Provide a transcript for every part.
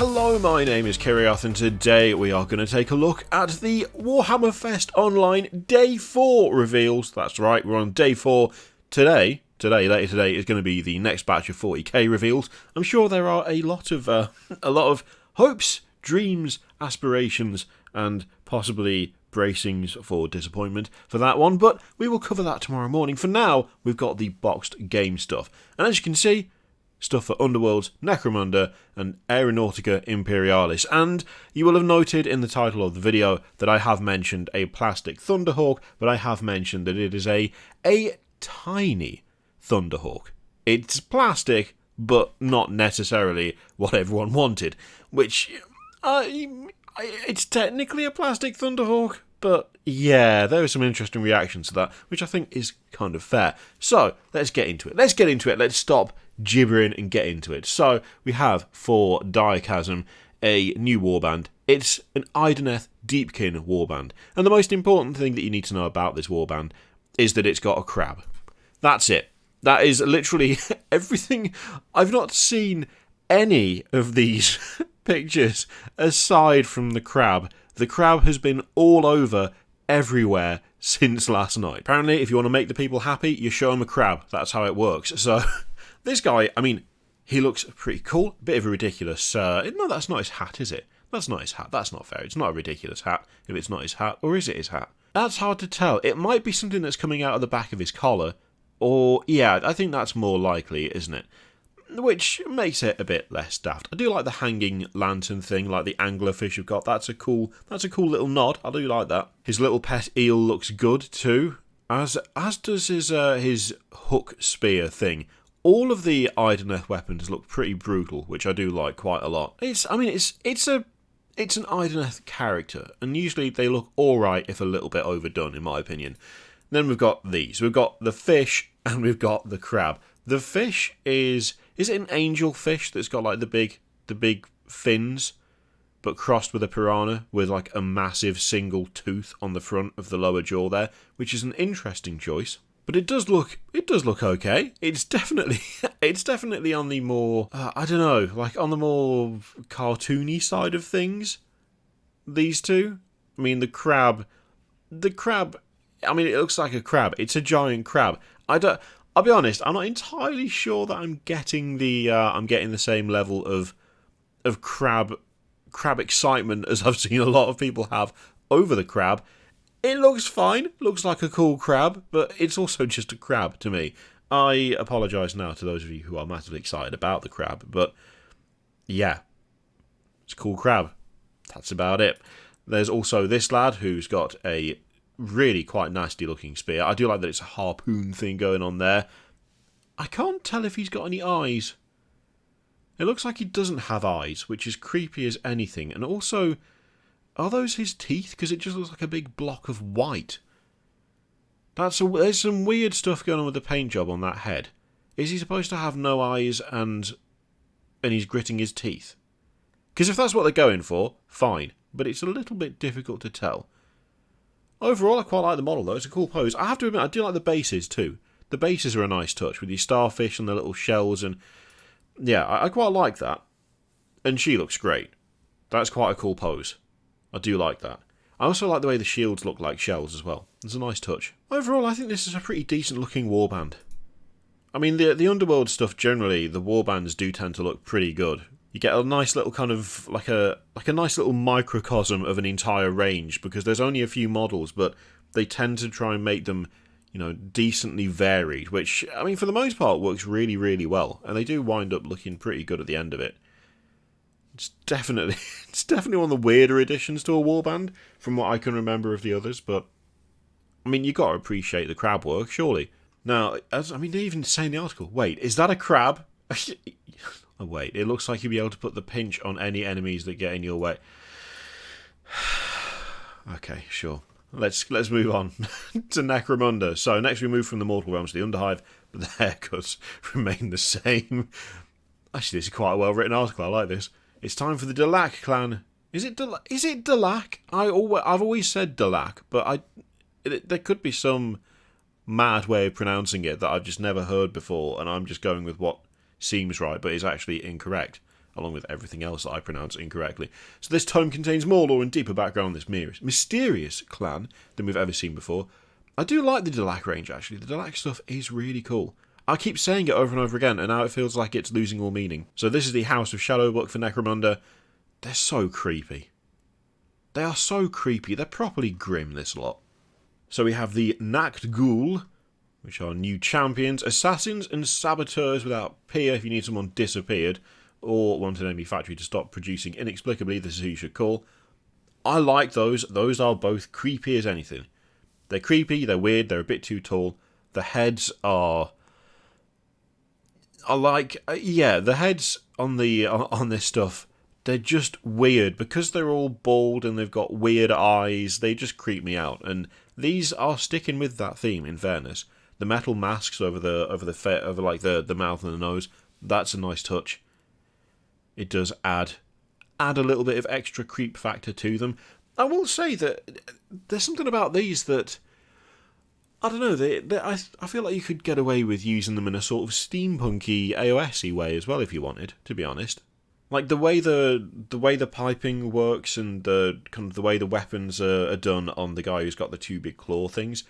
Hello, my name is Kiriath, and today we are going to take a look at the Warhammer Fest Online Day 4 reveals. That's right, we're on Day 4 today. Later today is going to be the next batch of 40k reveals. I'm sure there are a lot of hopes, dreams, aspirations, and possibly bracings for disappointment for that one, but we will cover that tomorrow morning. For now, we've got the boxed game stuff, and as you can see, stuff for Underworlds, Necromunda and Aeronautica Imperialis. And you will have noted in the title of the video that I have mentioned a plastic Thunderhawk, but I have mentioned that it is a tiny Thunderhawk. It's plastic, but not necessarily what everyone wanted, which it's technically a plastic Thunderhawk, but yeah, there are some interesting reactions to that, which I think is kind of fair. So, let's get into it. Let's stop gibbering and get into it. So, we have for Diacasm a new warband. It's an Idoneth Deepkin warband. And the most important thing that you need to know about this warband is that it's got a crab. That's it. That is literally everything. I've not seen any of these pictures aside from the crab. The crab has been all over everywhere since last night. Apparently, if you want to make the people happy, you show them a crab. That's how it works. So, this guy, I mean, he looks pretty cool. A bit of a ridiculous... no, that's not his hat, is it? That's not his hat. That's not fair. It's not a ridiculous hat if it's not his hat. Or is it his hat? That's hard to tell. It might be something that's coming out of the back of his collar. Or, yeah, I think that's more likely, isn't it? Which makes it a bit less daft. I do like the hanging lantern thing, like the anglerfish you've got. That's a cool little nod. I do like that. His little pet eel looks good too, as does his hook spear thing. All of the Idoneth weapons look pretty brutal, which I do like quite a lot. It's an Idoneth character, and usually they look alright if a little bit overdone, in my opinion. Then we've got these. We've got the fish, and we've got the crab. The fish is it an angel fish that's got like the big fins, but crossed with a piranha with like a massive single tooth on the front of the lower jaw there, which is an interesting choice. But it does look okay. It's definitely on the more I don't know, like on the more cartoony side of things. These two, I mean the crab. I mean, it looks like a crab. It's a giant crab. I'll be honest, I'm not entirely sure that I'm getting the same level of crab excitement as I've seen a lot of people have over the crab. It looks fine, looks like a cool crab, but it's also just a crab to me. I apologise now to those of you who are massively excited about the crab, but yeah, it's a cool crab. That's about it. There's also this lad who's got a really quite nasty looking spear. I do like that it's a harpoon thing going on there. I can't tell if he's got any eyes. It looks like he doesn't have eyes, which is creepy as anything. And also, are those his teeth? Because it just looks like a big block of white. There's some weird stuff going on with the paint job on that head. Is he supposed to have no eyes and he's gritting his teeth? Because if that's what they're going for, fine. But it's a little bit difficult to tell. Overall, I quite like the model, though. It's a cool pose. I have to admit, I do like the bases, too. The bases are a nice touch, with your starfish and the little shells, and yeah, I quite like that. And she looks great. That's quite a cool pose. I do like that. I also like the way the shields look like shells as well. It's a nice touch. Overall, I think this is a pretty decent-looking warband. I mean, the Underworld stuff, generally, the warbands do tend to look pretty good. You get a nice little kind of, like a nice little microcosm of an entire range, because there's only a few models, but they tend to try and make them, decently varied, which, I mean, for the most part, works really, really well, and they do wind up looking pretty good at the end of it. It's definitely one of the weirder additions to a warband, from what I can remember of the others, but, I mean, you got to appreciate the crab work, surely. Now, they even say in the article, wait, is that a crab? Oh, wait, it looks like you'll be able to put the pinch on any enemies that get in your way. Okay, sure. Let's move on to Necromunda. So next we move from the Mortal Realms to the Underhive, but the haircuts remain the same. Actually, this is quite a well-written article. I like this. It's time for the Delac clan. Is it Delac? I've always said Delac, but there could be some mad way of pronouncing it that I've just never heard before, and I'm just going with what seems right, but is actually incorrect. along with everything else that I pronounce incorrectly. So this tome contains more lore and deeper background on this mysterious clan than we've ever seen before. I do like the Delac range, actually. The Delac stuff is really cool. I keep saying it over and over again, and now it feels like it's losing all meaning. So this is the House of Shadow book for Necromunda. They're so creepy. They are so creepy. They're properly grim, this lot. So we have the Nacht-Ghul, which are new champions, assassins and saboteurs without peer if you need someone disappeared, or want an enemy factory to stop producing inexplicably. This is who you should call. I like those. Those are both creepy as anything. They're creepy, they're weird, they're a bit too tall. The heads are... the heads on this stuff, they're just weird. Because they're all bald and they've got weird eyes, they just creep me out. And these are sticking with that theme, in fairness. The metal masks over the mouth and the nose, that's a nice touch. It does add a little bit of extra creep factor to them. I will say that there's something about these that, I don't know, I feel like you could get away with using them in a sort of steampunky, AOS-y way as well if you wanted, to be honest. Like the way the piping works and the way the weapons are done on the guy who's got the two big claw things.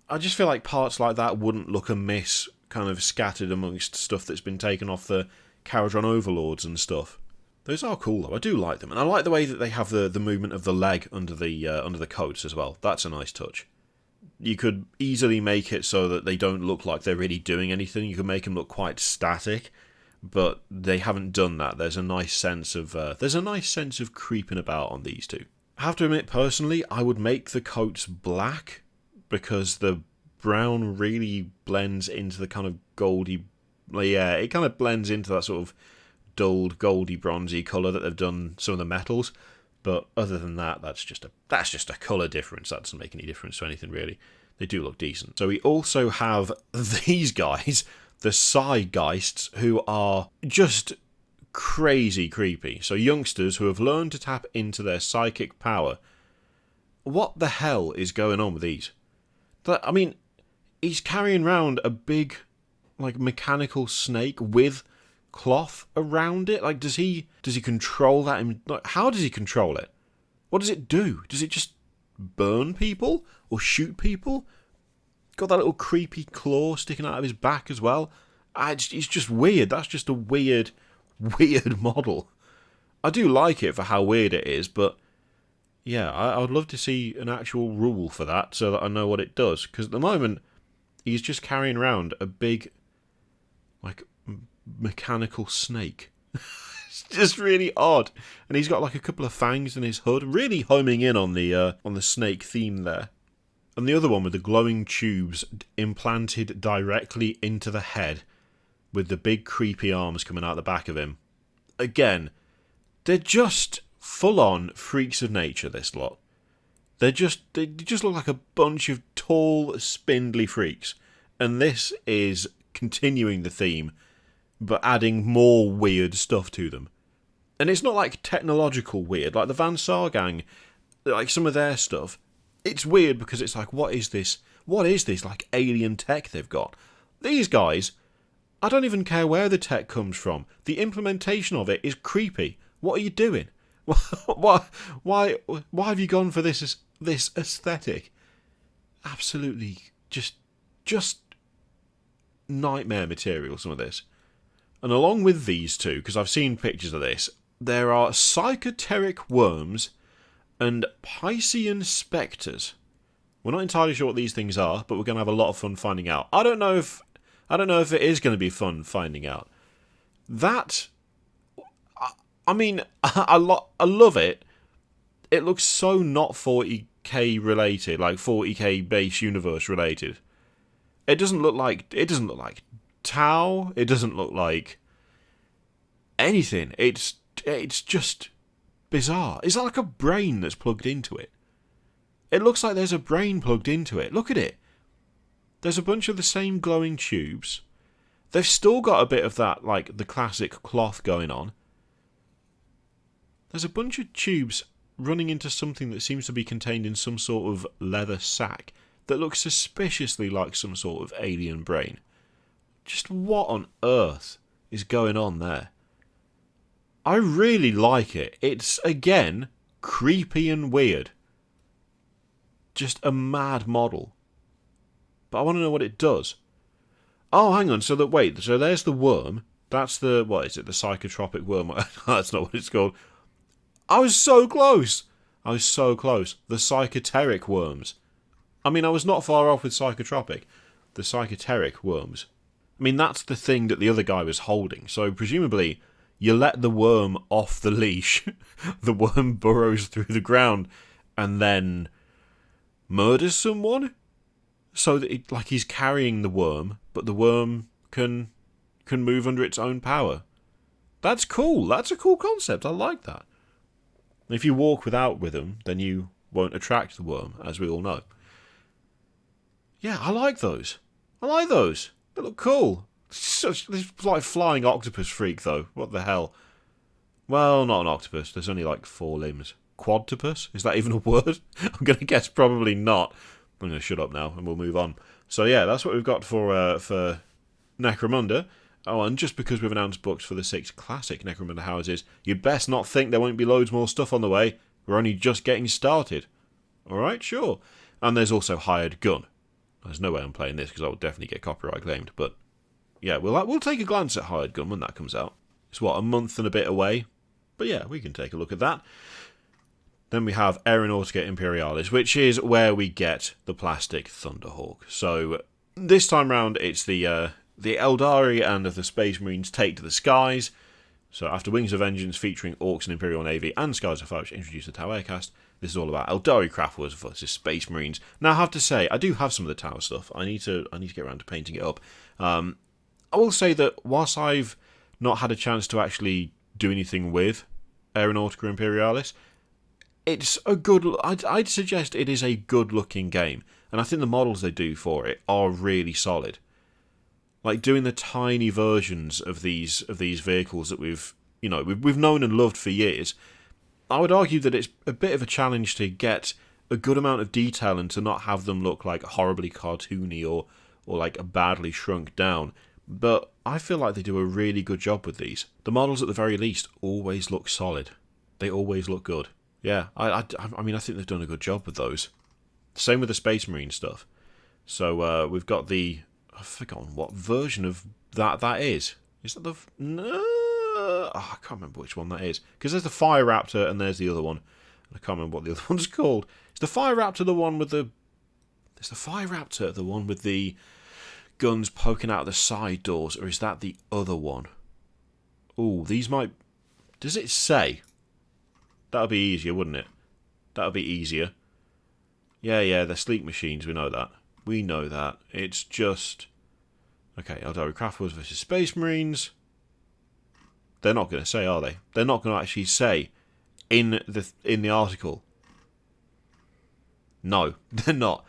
I just feel like parts like that wouldn't look amiss, kind of scattered amongst stuff that's been taken off the Caradron Overlords and stuff. Those are cool though. I do like them, and I like the way that they have the movement of the leg under the coats as well. That's a nice touch. You could easily make it so that they don't look like they're really doing anything. You could make them look quite static, but they haven't done that. There's a nice sense of creeping about on these two. I have to admit, personally, I would make the coats black because the brown really blends into the kind of goldy. Yeah, it kind of blends into that sort of dulled, goldy, bronzy colour that they've done some of the metals. But other than that, that's just a colour difference. That doesn't make any difference to anything, really. They do look decent. So we also have these guys, the Psy-Gheists, who are just crazy creepy. So youngsters who have learned to tap into their psychic power. What the hell is going on with these? I mean, he's carrying around a big, like, mechanical snake with cloth around it. Like, does he control that? How does he control it? What does it do? Does it just burn people or shoot people? Got that little creepy claw sticking out of his back as well. It's just weird. That's just a weird model. I do like it for how weird it is, but yeah, I would love to see an actual rule for that so that I know what it does. Because at the moment, he's just carrying around a big, like, mechanical snake. It's just really odd. And he's got like a couple of fangs in his hood, really homing in on the snake theme there. And the other one with the glowing tubes implanted directly into the head, with the big creepy arms coming out the back of him. Again, they're just full-on freaks of nature, this lot. They just look like a bunch of tall, spindly freaks. And this is continuing the theme, but adding more weird stuff to them. And it's not like technological weird, like the Van Saar gang, like some of their stuff. It's weird because it's like, what is this? What is this, like, alien tech they've got? These guys, I don't even care where the tech comes from. The implementation of it is creepy. What are you doing? Why have you gone for this aesthetic? Absolutely, just nightmare material, some of this. And along with these two, because I've seen pictures of this, there are psychoteric worms and Piscean spectres. We're not entirely sure what these things are, but we're going to have a lot of fun finding out. I don't know if it is going to be fun finding out. That, I mean, I love it. It looks so not 40k related, like 40k base universe related. It doesn't look like Tau. It doesn't look like anything. It's just bizarre. Is that like a brain that's plugged into it? It looks like there's a brain plugged into it. Look at it. There's a bunch of the same glowing tubes. They've still got a bit of that, like, the classic cloth going on. There's a bunch of tubes running into something that seems to be contained in some sort of leather sack that looks suspiciously like some sort of alien brain. Just what on earth is going on there? I really like it. It's, again, creepy and weird. Just a mad model. But I want to know what it does. Oh, hang on. So there's the worm. That's the, what is it? The psychotropic worm. That's not what it's called. I was so close. The psychoteric worms. I mean, I was not far off with psychotropic. The psychoteric worms. I mean, that's the thing that the other guy was holding. So presumably, you let the worm off the leash. The worm burrows through the ground and then murders someone. So that he's carrying the worm, but the worm can move under its own power. That's cool. That's a cool concept. I like that. If you walk without rhythm, then you won't attract the worm, as we all know. Yeah, I like those. They look cool. This like flying octopus freak, though. What the hell? Well, not an octopus. There's only like 4 limbs. Quadtopus? Is that even a word? I'm going to guess probably not. I'm going to shut up now and we'll move on. So yeah, that's what we've got for Necromunda. Oh, and just because we've announced books for the 6 classic Necromunda houses, you best not think there won't be loads more stuff on the way. We're only just getting started. Alright, sure. And there's also Hired Gun. There's no way I'm playing this because I will definitely get copyright claimed. But yeah, we'll take a glance at Hired Gun when that comes out. It's what, a month and a bit away? But yeah, we can take a look at that. Then we have Aeronautica Imperialis, which is where we get the plastic Thunderhawk. So this time round, it's the Eldari and the Space Marines take to the skies. So after Wings of Vengeance featuring Orcs and Imperial Navy and Skies of Fire, which introduced the Tower cast, this is all about Eldari craft wars versus Space Marines. Now I have to say, I do have some of the Tower stuff. I need to get around to painting it up. I will say that whilst I've not had a chance to actually do anything with Aeronautica Imperialis, it's a good. I'd suggest it is a good-looking game, and I think the models they do for it are really solid. Like doing the tiny versions of these vehicles that we've known and loved for years. I would argue that it's a bit of a challenge to get a good amount of detail and to not have them look like horribly cartoony or like a badly shrunk down. But I feel like they do a really good job with these. The models, at the very least, always look solid. They always look good. Yeah, I mean, I think they've done a good job with those. Same with the Space Marine stuff. So we've got I've forgotten what version of that is. Is that the... No, I can't remember which one that is. Because there's the Fire Raptor and there's the other one. I can't remember what the other one's called. Is the Fire Raptor the one with the... Is the Fire Raptor the one with the guns poking out the side doors? Or is that the other one? Ooh, these might... Does it say? That would be easier, wouldn't it? That would be easier. Yeah, they're sleek machines, we know that. We know that. It's just... Okay, Eldari Craft Wars versus Space Marines. They're not going to say, are they? They're not going to actually say in the article. No, they're not.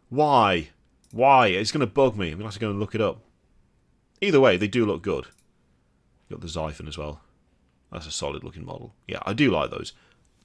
Why? It's going to bug me. I'm going to have to go and look it up. Either way, they do look good. Got the Xiphon as well. That's a solid looking model. Yeah, I do like those.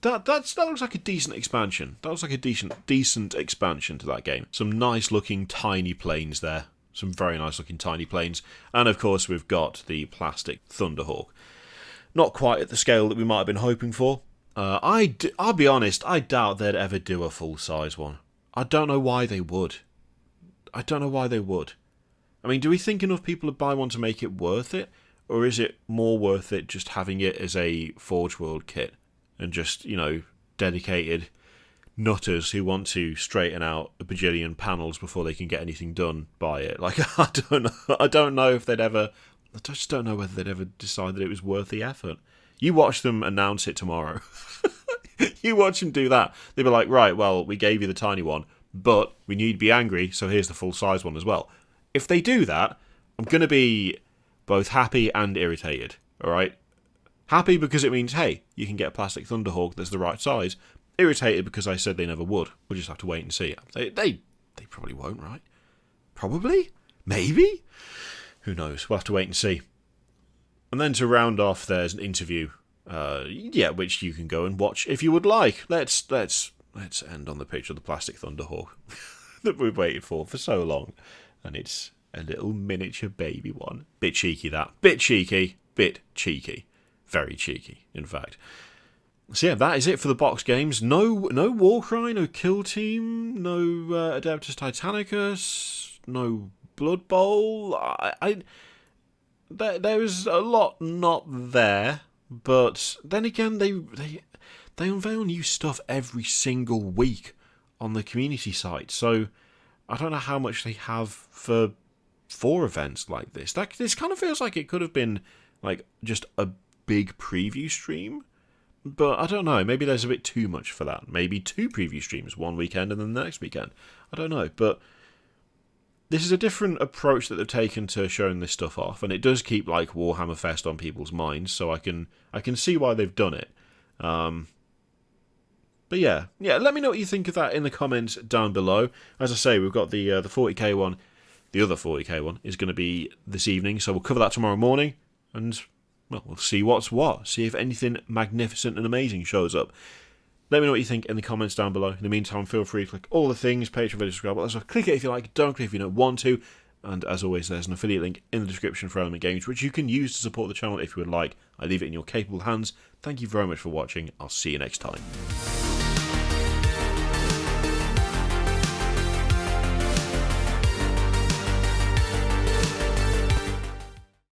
That looks like a decent expansion. That looks like a decent expansion to that game. Some nice looking tiny planes there. Some very nice looking tiny planes. And of course we've got the plastic Thunderhawk. Not quite at the scale that we might have been hoping for. I'll be honest, I doubt they'd ever do a full size one. I don't know why they would. I mean, do we think enough people would buy one to make it worth it? Or is it more worth it just having it as a Forge World kit? And just, dedicated nutters who want to straighten out a bajillion panels before they can get anything done by it. Like, I don't know if they'd ever... I just don't know whether they'd ever decide that it was worth the effort. You watch them announce it tomorrow. You watch them do that. They'd be like, right, well, we gave you the tiny one, but we need to be angry, so here's the full-size one as well. If they do that, I'm going to be both happy and irritated, alright? Happy because it means, hey, you can get a plastic Thunderhawk that's the right size. Irritated because I said they never would. We'll just have to wait and see. They probably won't, right? Probably? Maybe? Who knows? We'll have to wait and see. And then to round off, there's an interview, which you can go and watch if you would like. Let's end on the picture of the plastic Thunderhawk that we've waited for so long. And it's a little miniature baby one. Bit cheeky, that. Bit cheeky. bit cheeky. Very cheeky, in fact. So yeah, that is it for the box games. No Warcry, no Kill Team, no Adeptus Titanicus, no Blood Bowl. There is a lot not there, but then again, they unveil new stuff every single week on the community site. So I don't know how much they have for events like this. This kind of feels like it could have been like just a big preview stream. But I don't know, maybe there's a bit too much for that. Maybe 2 preview streams, one weekend and then the next weekend. I don't know, but this is a different approach that they've taken to showing this stuff off, and it does keep like Warhammer Fest on people's minds, so I can see why they've done it. But yeah, let me know what you think of that in the comments down below. As I say, we've got the 40k one. The other 40k one is going to be this evening, so we'll cover that tomorrow morning, and well, we'll see what's what. See if anything magnificent and amazing shows up. Let me know what you think in the comments down below. In the meantime, feel free to click all the things, Patreon, video, subscribe. Also, click it if you like, don't click if you don't want to. And as always, there's an affiliate link in the description for Element Games, which you can use to support the channel if you would like. I leave it in your capable hands. Thank you very much for watching. I'll see you next time.